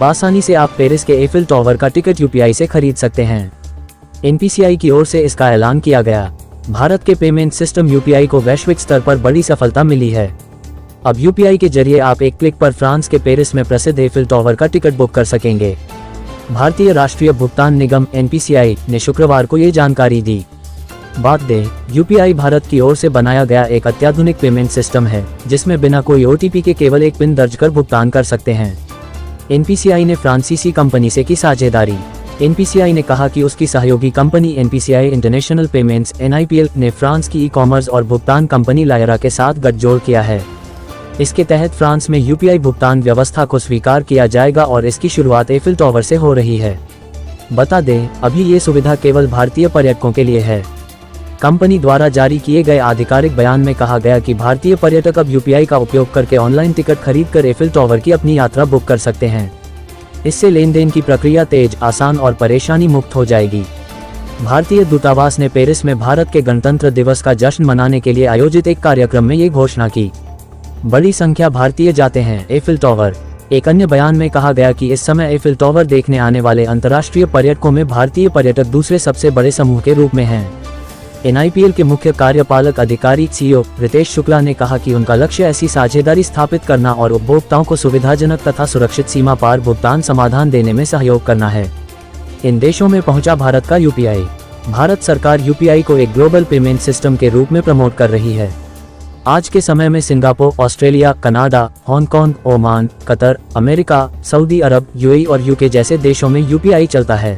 आसानी से आप पेरिस के एफिल टावर का टिकट यूपीआई से खरीद सकते हैं। एनपीसीआई की ओर से इसका ऐलान किया गया। भारत के पेमेंट सिस्टम यूपीआई को वैश्विक स्तर पर बड़ी सफलता मिली है। अब यूपीआई के जरिए आप एक क्लिक पर फ्रांस के पेरिस में प्रसिद्ध एफिल टावर का टिकट बुक कर सकेंगे। भारतीय राष्ट्रीय भुगतान निगम एनपीसीआई ने शुक्रवार को ये जानकारी दी। बात दें, यूपीआई भारत की ओर से बनाया गया एक अत्याधुनिक पेमेंट सिस्टम है, जिसमें बिना कोई ओटीपी के केवल एक पिन दर्ज कर भुगतान कर सकते हैं। एनपीसीआई ने फ्रांसीसी कंपनी से की साझेदारी। एनपीसीआई ने कहा कि उसकी सहयोगी company NPCI international payments (NIPL) ने फ्रांस की ई-कॉमर्स और भुगतान कंपनी लायरा के साथ गठजोड़ किया है। इसके तहत फ्रांस में यूपीआई भुगतान व्यवस्था को स्वीकार किया जाएगा और इसकी शुरुआत एफिल टावर से हो रही है। बता दें, अभी ये सुविधा केवल भारतीय पर्यटकों के लिए है। कंपनी द्वारा जारी किए गए आधिकारिक बयान में कहा गया कि भारतीय पर्यटक अब यूपीआई का उपयोग करके ऑनलाइन टिकट खरीदकर एफिल टावर की अपनी यात्रा बुक कर सकते हैं। इससे लेन देन की प्रक्रिया तेज, आसान और परेशानी मुक्त हो जाएगी। भारतीय दूतावास ने पेरिस में भारत के गणतंत्र दिवस का जश्न मनाने के लिए आयोजित एक कार्यक्रम में ये घोषणा की। बड़ी संख्या भारतीय जाते हैं एफिल टावर। एक अन्य बयान में कहा गया कि इस समय एफिल टावर देखने आने वाले अंतर्राष्ट्रीय पर्यटकों में भारतीय पर्यटक दूसरे सबसे बड़े समूह के रूप में हैं। NIPL के मुख्य कार्यपालक अधिकारी CEO रितेश शुक्ला ने कहा कि उनका लक्ष्य ऐसी साझेदारी स्थापित करना और उपभोक्ताओं को सुविधाजनक तथा सुरक्षित सीमा पार भुगतान समाधान देने में सहयोग करना है। इन देशों में पहुंचा भारत का यूपीआई। भारत सरकार यूपीआई को एक ग्लोबल पेमेंट सिस्टम के रूप में प्रमोट कर रही है। आज के समय में Singapore, Australia, Canada, Hong Kong, Oman, Qatar, America, Saudi Arab, UAE और UK जैसे देशों में यूपीआई चलता है।